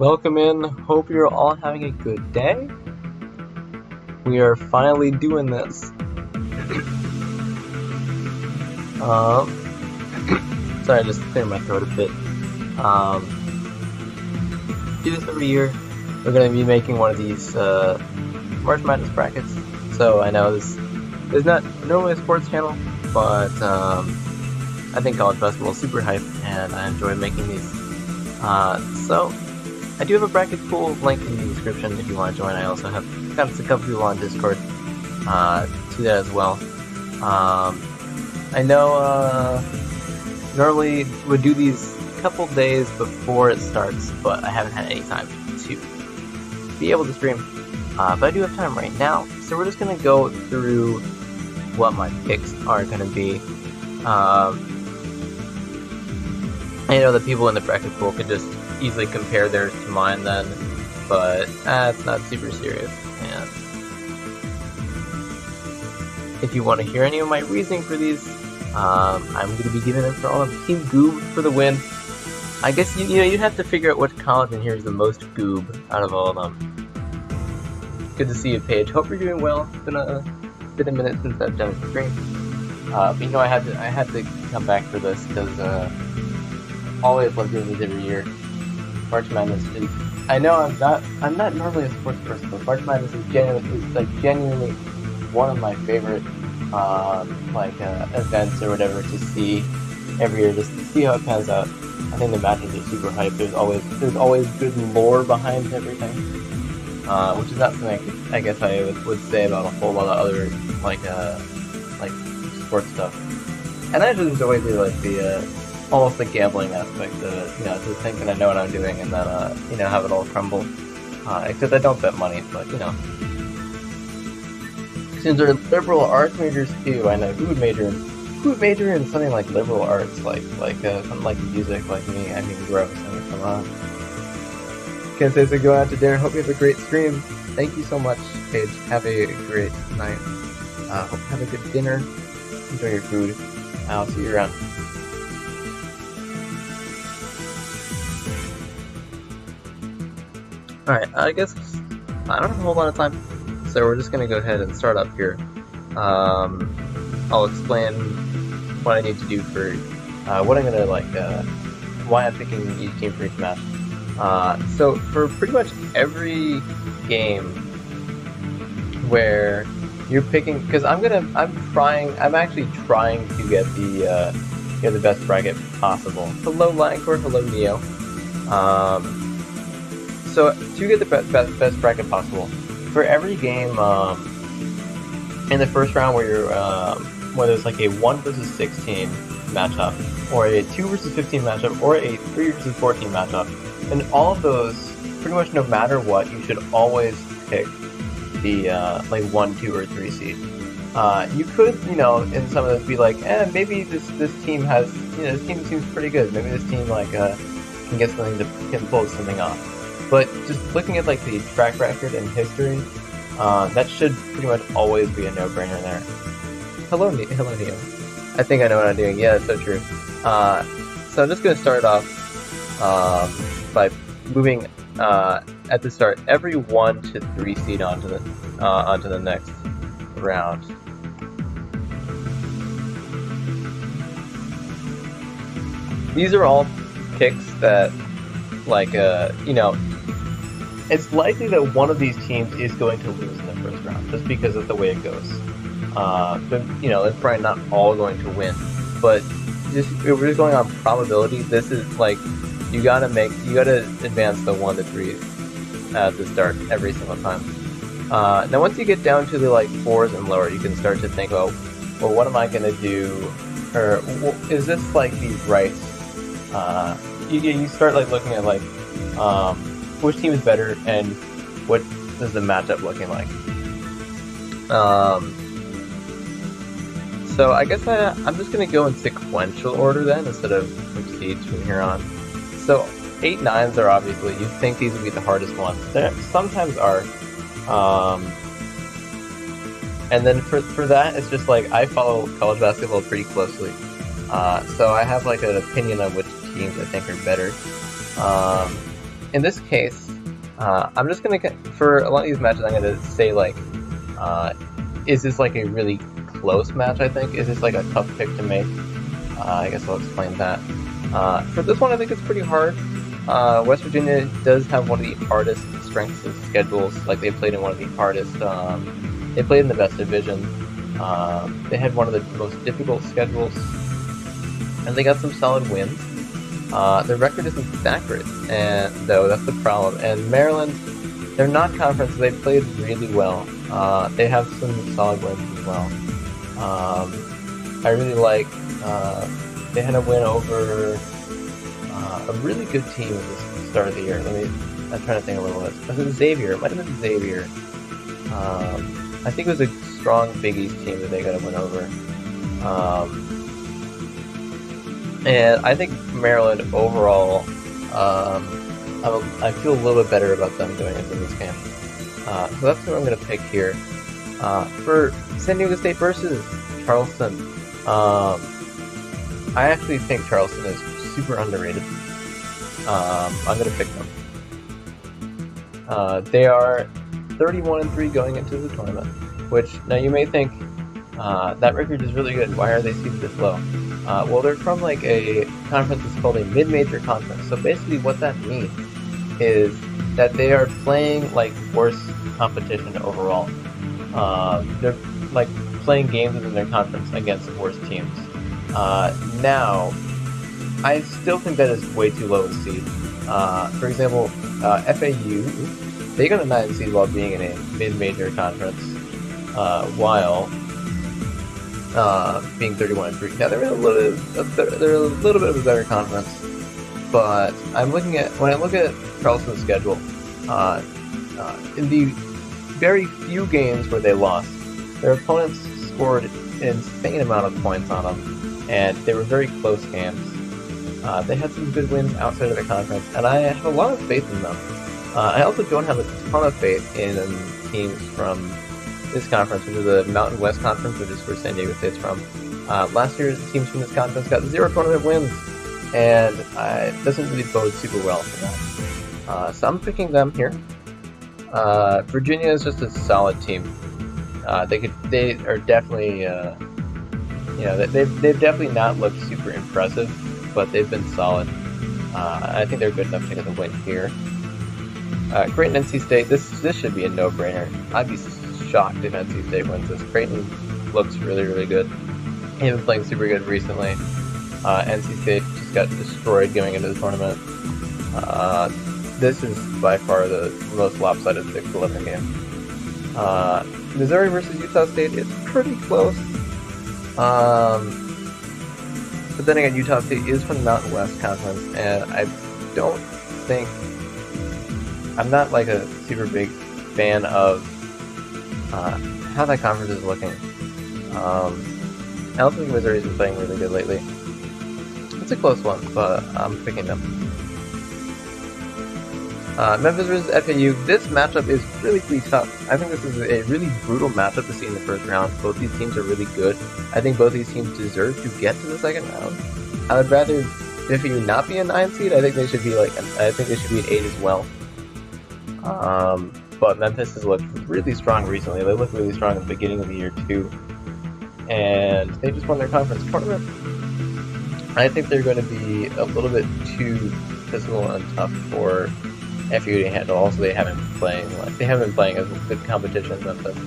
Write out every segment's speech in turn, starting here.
Welcome in. Hope you're all having a good day. We are finally doing this. Sorry, I just cleared my throat a bit. Do this every year. We're going to be making one of these March Madness brackets. So I know this is not normally a sports channel, but I think college basketball is super hype, and I enjoy making these. So I do have a bracket pool linked in the description if you want to join. I also have got a couple people on Discord to that as well. I know normally would do these a couple days before it starts, but I haven't had any time to be able to stream. But I do have time right now, so we're just going to go through what my picks are going to be. I know that people in the bracket pool could just easily compare theirs to mine then, but it's not super serious. And if you want to hear any of my reasoning for these, I'm going to be giving them for all of them. Team Goob for the win. I guess you'd have to figure out which college in here is the most Goob out of all of them. Good to see you, Paige. Hope you're doing well. It's been a minute since I've done a stream. But you know, I had to come back for this because always love doing these every year. March Madness is, I know I'm not normally a sports person, but March Madness is genuinely one of my favorite events or whatever to see every year, just to see how it pans out. I think the matches are super hype. There's always good lore behind everything, which is not something I guess I would say about a whole lot of other like sports stuff. And I just enjoy the almost the gambling aspect of it, just thinking I know what I'm doing and then, have it all crumble. Except I don't bet money, but, Since they're liberal arts majors too, I know who would major in something like liberal arts, something like music, like me. I mean, gross. I mean, come on. Can't say so. Go out to dinner. Hope you have a great stream. Thank you so much, Paige. Have a great night. Hope you have a good dinner. Enjoy your food. I'll see you around. Alright, I guess I don't have a whole lot of time, so we're just going to go ahead and start up here. I'll explain what I need to do for, what I'm going to, why I'm picking each team for each match. So for pretty much every game where you're picking, because I'm actually trying to get the best bracket possible. Hello Lancor, hello Neo. So to get the best bracket possible, for every game in the first round where you're where there's like a 1 versus 16 matchup, or a 2 versus 15 matchup, or a 3 versus 14 matchup, in all of those, pretty much no matter what, you should always pick the 1, 2, or 3 seed. You could, in some of those be like, maybe this team has, this team seems pretty good. Maybe this team can get something can pull something off. But just looking at the track record and history, that should pretty much always be a no-brainer there. Hello Neo. I think I know what I'm doing. Yeah, that's so true. So I'm just gonna start off by moving at the start every 1 to 3 seed onto the next round. These are all picks that, it's likely that one of these teams is going to lose in the first round, just because of the way it goes. But, it's probably not all going to win. But if we're just going on probability, this is you gotta advance the 1 to 3 at the start every single time. Now once you get down to the 4s and lower, you can start to think, well, what am I gonna do? Or is this these rights? You start looking at which team is better and what is the matchup looking like. So I guess I'm just gonna go in sequential order then instead of which seeds from here on. So 8, 9s are obviously, you'd think these would be the hardest ones. They sometimes are. And then for that, it's just I follow college basketball pretty closely. So I have an opinion on which teams I think are better. in this case, I'm just gonna for a lot of these matches, I'm gonna say like, is this like a really close match? I think is this like a tough pick to make? I guess I'll explain that. For this one, I think it's pretty hard. West Virginia does have one of the hardest strengths of schedules. Like they played in one of the hardest. They played in the best division. They had one of the most difficult schedules, and they got some solid wins. Their record isn't that great, and though that's the problem. And Maryland, they're not conference. They played really well. They have some solid wins as well. I really like. They had a win over a really good team at the start of the year. I'm trying to think a little bit. Was it Xavier? It might have been Xavier. I think it was a strong Big East team that they got to win over. And I think Maryland overall, I feel a little bit better about them going into this game. So that's who I'm going to pick here. For San Diego State versus Charleston, I actually think Charleston is super underrated. I'm going to pick them. They are 31-3 going into the tournament, which now you may think that record is really good. Why are they seeded this low? Well, they're from like a conference that's called a mid-major conference. So basically, what that means is that they are playing like worse competition overall. They're like playing games within their conference against worse teams. Now, I still think that is way too low a seed. For example, FAU, they got a 9 seed while being in a mid-major conference, while being 31-3. Now they're a little bit of a better conference, but when I look at Charleston's schedule, in the very few games where they lost, their opponents scored an insane amount of points on them, and they were very close games. They had some good wins outside of the conference, and I have a lot of faith in them. I also don't have a ton of faith in teams from this conference, which is the Mountain West Conference, which is where San Diego State's from. Last year's teams from this conference got 0 tournament wins, and it doesn't really bode super well for that. So I'm picking them here. Virginia is just a solid team. They are definitely, they've definitely not looked super impressive, but they've been solid. I think they're good enough to get the win here. Creighton, NC State, this should be a no-brainer. I'd be shocked if NC State wins this. Creighton looks really, really good. They've been playing super good recently. NC State just got destroyed going into the tournament. This is by far the most lopsided 6-11 game. Missouri versus Utah State, it's pretty close. But then again, Utah State is from the Mountain West Conference, and I don't think... I'm not like a super big fan of how that conference is looking. I don't think Missouri's been playing really good lately. It's a close one, but I'm picking them. Memphis versus FAU. This matchup is really, really tough. I think this is a really brutal matchup to see in the first round. Both these teams are really good. I think both these teams deserve to get to the second round. I would rather FAU not be a 9 seed. I think they should be an 8 as well. But Memphis has looked really strong recently. They looked really strong at the beginning of the year too, and they just won their conference tournament. I think they're going to be a little bit too physical and tough for FAU to handle. Also, they haven't been playing as good competition as Memphis,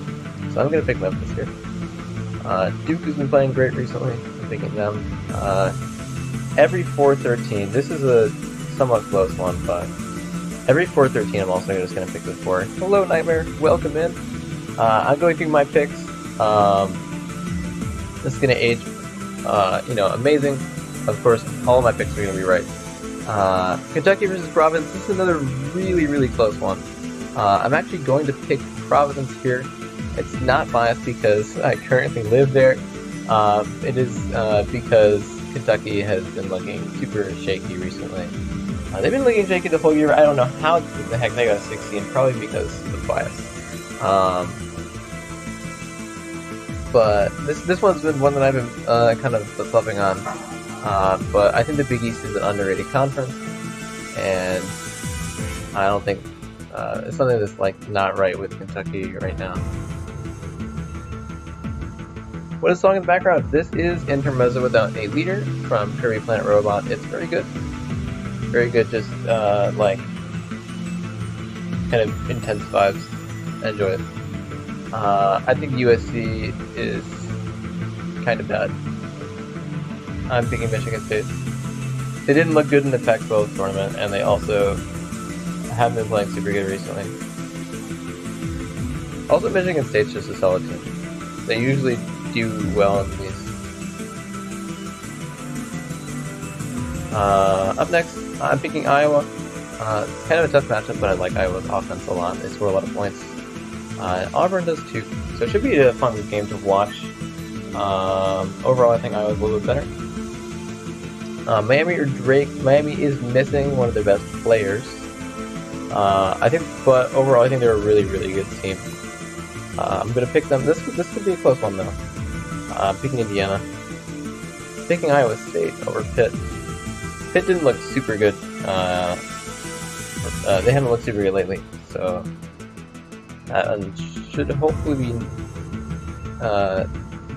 so I'm going to pick Memphis here. Duke has been playing great recently. I'm picking them. Every 4-13. This is a somewhat close one, but. Every 4-13, I'm also just going to pick this 4. Hello, Nightmare. Welcome in. I'm going through my picks. This is going to age, amazing. Of course, all of my picks are going to be right. Kentucky versus Providence. This is another really, really close one. I'm actually going to pick Providence here. It's not biased because I currently live there. It is because Kentucky has been looking super shaky recently. They've been looking shaky the whole year. I don't know how the heck they got 16, probably because of bias. But this one's been one that I've been kind of flip-flopping on. But I think the Big East is an underrated conference, and I don't think it's something that's like not right with Kentucky right now. What is the song in the background? This is Intermezzo Without a Leader from Kirby Planet Robot. It's very good. Very good, just like kind of intense vibes. Enjoy it. I think USC is kind of bad. I'm picking Michigan State. They didn't look good in the Pac-12 tournament, and they also haven't been playing super good recently. Also, Michigan State's just a solid team. They usually do well in these. Up next, I'm picking Iowa. It's kind of a tough matchup, but I like Iowa's offense a lot. They score a lot of points. Auburn does too, so it should be a fun game to watch. Overall, I think Iowa's a little bit better. Miami or Drake? Miami is missing one of their best players. But overall, I think they're a really, really good team. I'm gonna pick them. This could be a close one though. I'm picking Indiana. Picking Iowa State over Pitt. Pitt didn't look super good. They haven't looked super good lately, so and should hopefully be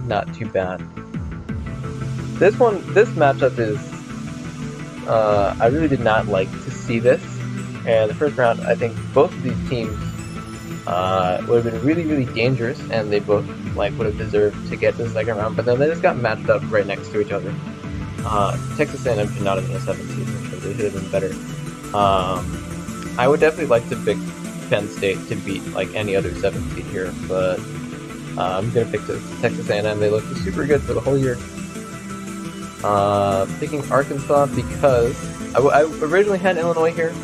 not too bad. This matchup is. I really did not like to see this. And the first round, I think both of these teams would have been really, really dangerous, and they both would have deserved to get to the second round. But then they just got matched up right next to each other. Texas A&M should not have been a 7 seed. They should have been better. I would definitely like to pick Penn State to beat any other 7 seed here, but I'm gonna pick Texas A&M. They looked super good for the whole year. Picking Arkansas because I originally had Illinois here,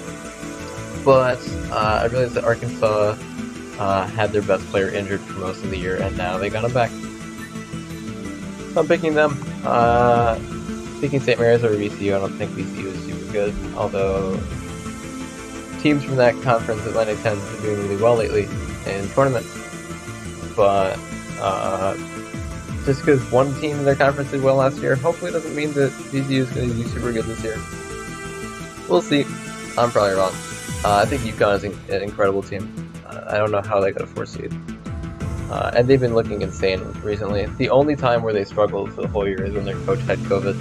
but I realized that Arkansas had their best player injured for most of the year, and now they got him back. So I'm picking them. Picking St. Mary's over VCU. I don't think VCU is super good, although teams from that conference, Atlantic 10, have been doing really well lately in tournaments. But just because one team in their conference did well last year, hopefully doesn't mean that VCU is going to do super good this year. We'll see. I'm probably wrong. I think UConn is an incredible team. I don't know how they got a 4 seed. And they've been looking insane recently. The only time where they struggled for the whole year is when their coach had COVID.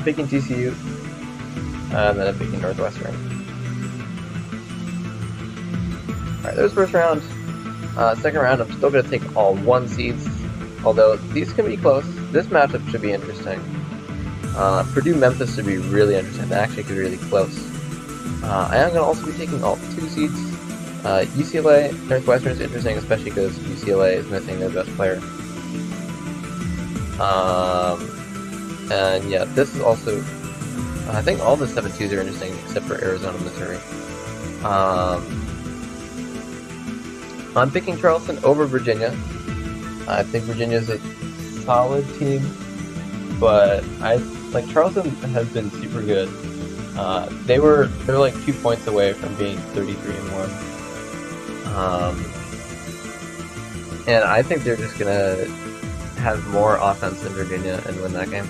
Picking TCU, and then I'm picking Northwestern. Alright, there's first round. Second round, I'm still going to take all 1 seeds, although these can be close. This matchup should be interesting. Purdue-Memphis should be really interesting. That actually could be really close. I am going to also be taking all 2 seeds. UCLA, Northwestern is interesting, especially because UCLA is missing their best player. And yeah, this is also, I think all the 7-2s are interesting except for Arizona, Missouri. I'm picking Charleston over Virginia. I think Virginia is a solid team, but Charleston has been super good. They're 2 points away from being 33-1. And I think they're just gonna have more offense than Virginia and win that game.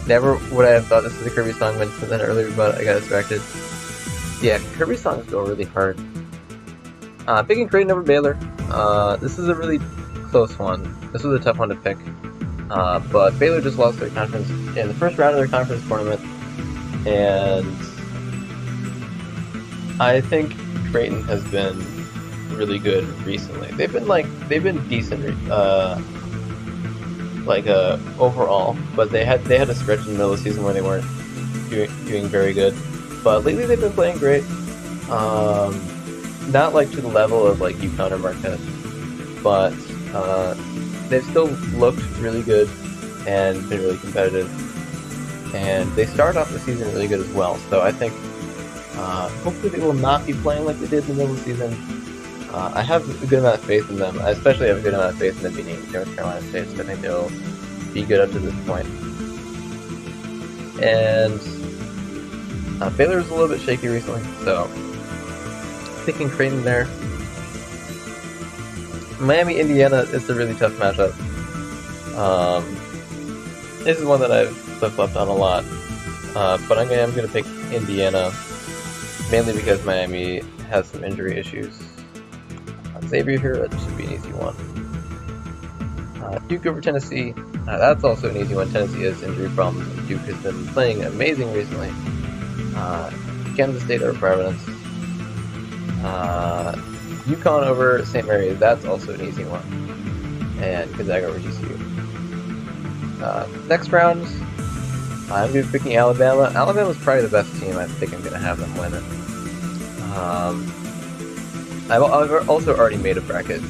Never would I have thought this was a Kirby song mentioned that earlier, but I got distracted. Yeah, Kirby songs go really hard. Picking Creighton over Baylor. This is a really close one. This was a tough one to pick. But Baylor just lost their conference in the first round of their conference tournament, and I think Creighton has been really good recently. They've been decent, overall, but they had a stretch in the middle of the season where they weren't doing very good. But lately they've been playing great. Not to the level of UConn or Marquette, but they've still looked really good and been really competitive. And they started off the season really good as well. So I think hopefully they will not be playing like they did in the middle of the season. I have a good amount of faith in them. I especially have a good amount of faith in them beating North Carolina State, so I think they'll be good up to this point. And Baylor's a little bit shaky recently, so picking Creighton there. Miami, Indiana is a really tough matchup. This is one that I've flip-flopped on a lot, but I'm gonna pick Indiana. mainly because Miami has some injury issues. Xavier here, that should be an easy one. Duke over Tennessee, that's also an easy one. Tennessee has injury problems, and Duke has been playing amazing recently. Kansas State over Providence. UConn over St. Mary's, that's also an easy one. And Gonzaga over GCU. Next round, I'm going to be picking Alabama. Alabama's probably the best team. I think I'm going to have them win it. I've also already made a bracket.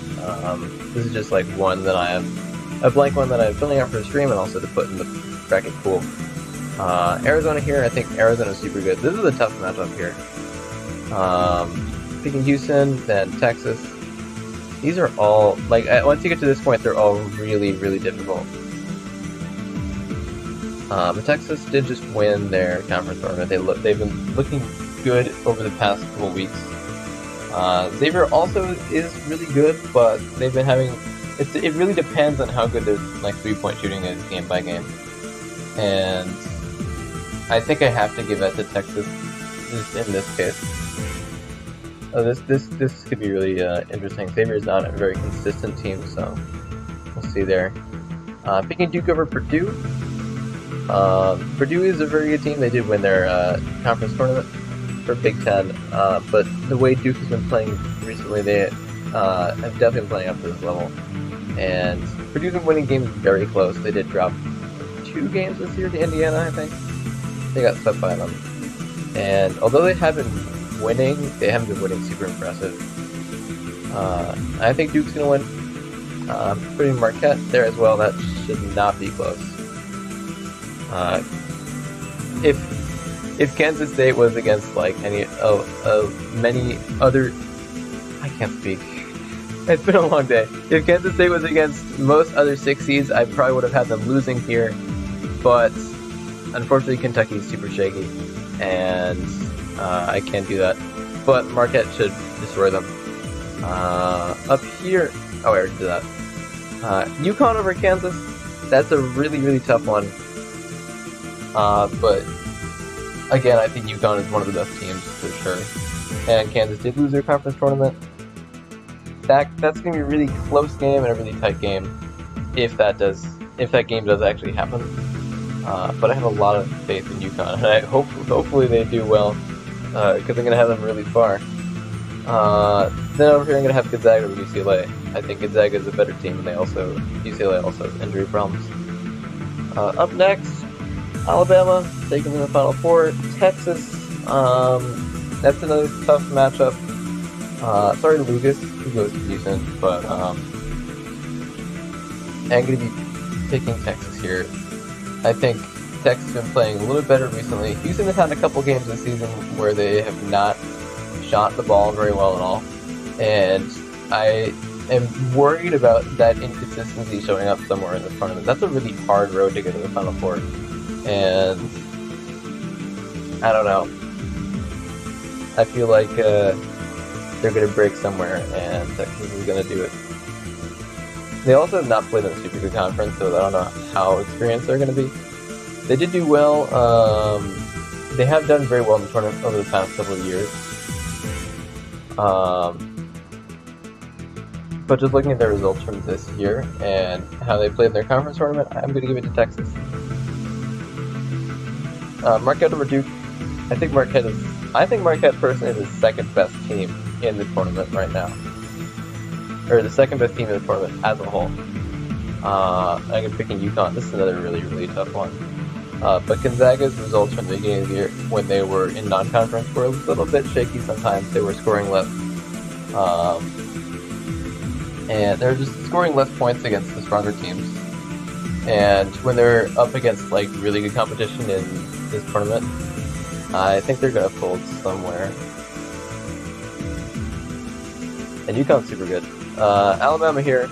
This is just like one that I have, a blank one that I'm filling out for the stream and also to put in the bracket pool. Arizona here, I think Arizona's super good. This is a tough matchup here. Picking Houston, then Texas. These are all, like, once you get to this point, they're all really, really difficult. Texas did just win their conference tournament. They've been looking good over the past couple weeks. Xavier also is really good, but they've been having, it really depends on how good their like 3-point shooting is game by game. And I think I have to give that to Texas in this case. This could be really interesting. Xavier is not a very consistent team, so we'll see there. Picking Duke over Purdue. Purdue is a very good team. They did win their conference tournament for Big Ten, but the way Duke has been playing recently, they have definitely been playing up to this level. And Purdue's been winning games very close. They did drop 2 games this year to Indiana, I think. They got swept by them. And although they have been winning, they haven't been winning super impressive. I think Duke's going to win. Putting Marquette there as well, that should not be close. If Kansas State was against like any of many other, I can't speak. It's been a long day. If Kansas State was against most other 6 seeds, I probably would have had them losing here. But unfortunately, Kentucky is super shaky, and I can't do that. But Marquette should destroy them. Up here, oh, I already did that. UConn over Kansas. That's a really, really tough one. But again, I think UConn is one of the best teams for sure. And Kansas did lose their conference tournament. That's going to be a really close game and a really tight game if that game does actually happen. But I have a lot of faith in UConn, and hopefully they do well, because I'm going to have them really far. Then over here I'm going to have Gonzaga over UCLA. I think Gonzaga is a better team, and UCLA also has injury problems. Up next, Alabama taking in the Final Four. Texas, that's another tough matchup. Sorry to Lucas, who goes to Houston, but I'm going to be picking Texas here. I think Texas has been playing a little better recently. Houston has had a couple games this season where they have not shot the ball very well at all, and I am worried about that inconsistency showing up somewhere in the tournament. That's a really hard road to get to the Final Four, and I don't know. I feel like they're going to break somewhere, and Texas is going to do it. They also have not played in a super good conference, so I don't know how experienced they're going to be. They did do well. They have done very well in the tournament over the past couple of years. But just looking at their results from this year and how they played in their conference tournament, I'm going to give it to Texas. Marquette over Duke. I think Marquette personally is the second best team in the tournament right now. Or the second best team in the tournament as a whole. I'm picking UConn. This is another really, really tough one. But Gonzaga's results from the beginning of the year when they were in non-conference were a little bit shaky sometimes. They were scoring less. And they're just scoring less points against the stronger teams. And when they're up against like really good competition in this tournament, I think they're going to fold somewhere. And UConn's super good. Alabama here.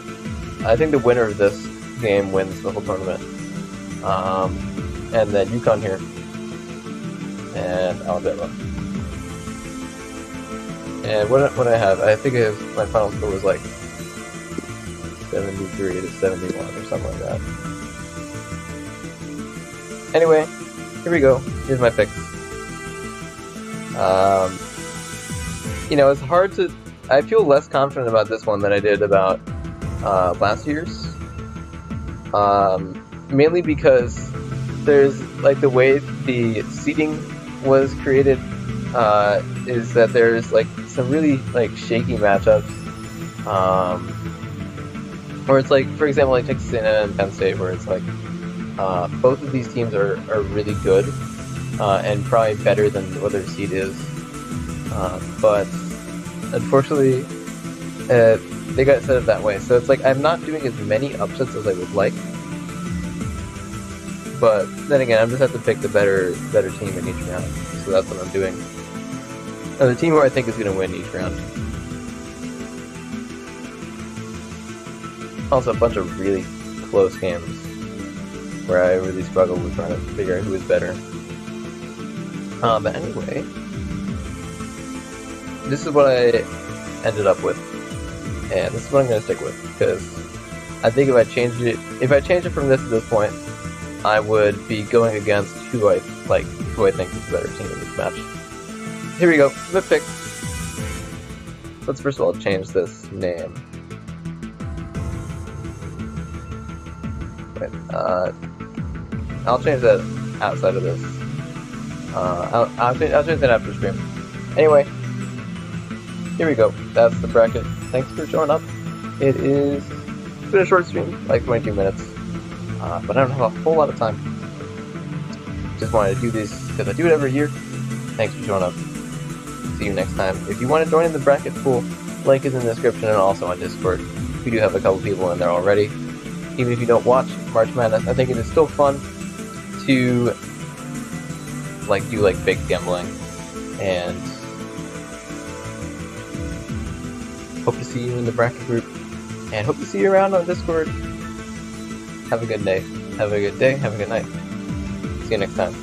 I think the winner of this game wins the whole tournament. And then UConn here. And Alabama. And what do I have? I think my final score was like 73 to 71 or something like that. Anyway, here we go. Here's my picks. you know, it's hard to. I feel less confident about this one than I did about last year's. Mainly because there's like the way the seating was created is that there's like some really like shaky matchups. Where it's like, for example, like Texas A&M and Penn State, where it's like both of these teams are really good and probably better than what their seed is. But unfortunately, they got set up that way. So it's like I'm not doing as many upsets as I would like. But then again, I'm just have to pick the better team in each round. So that's what I'm doing. The team who I think is going to win each round. Also, a bunch of really close games where I really struggled with trying to figure out who is better. But anyway, this is what I ended up with, and this is what I'm going to stick with, because I think if I changed it from this to this point, I would be going against who I think is the better team in this match. Here we go, the pick. Let's first of all change this name. Wait, I'll change that outside of this. I'll change that after stream. Anyway, here we go. That's the bracket. Thanks for showing up. It's been a short stream, like 22 minutes, but I don't have a whole lot of time. Just wanted to do this because I do it every year. Thanks for showing up. See you next time. If you want to join in the bracket pool, link is in the description and also on Discord. We do have a couple people in there already. Even if you don't watch March Madness, I think it is still fun to do big gambling, and hope to see you in the bracket group, and hope to see you around on Discord. Have a good day. Have a good day. Have a good night. See you next time.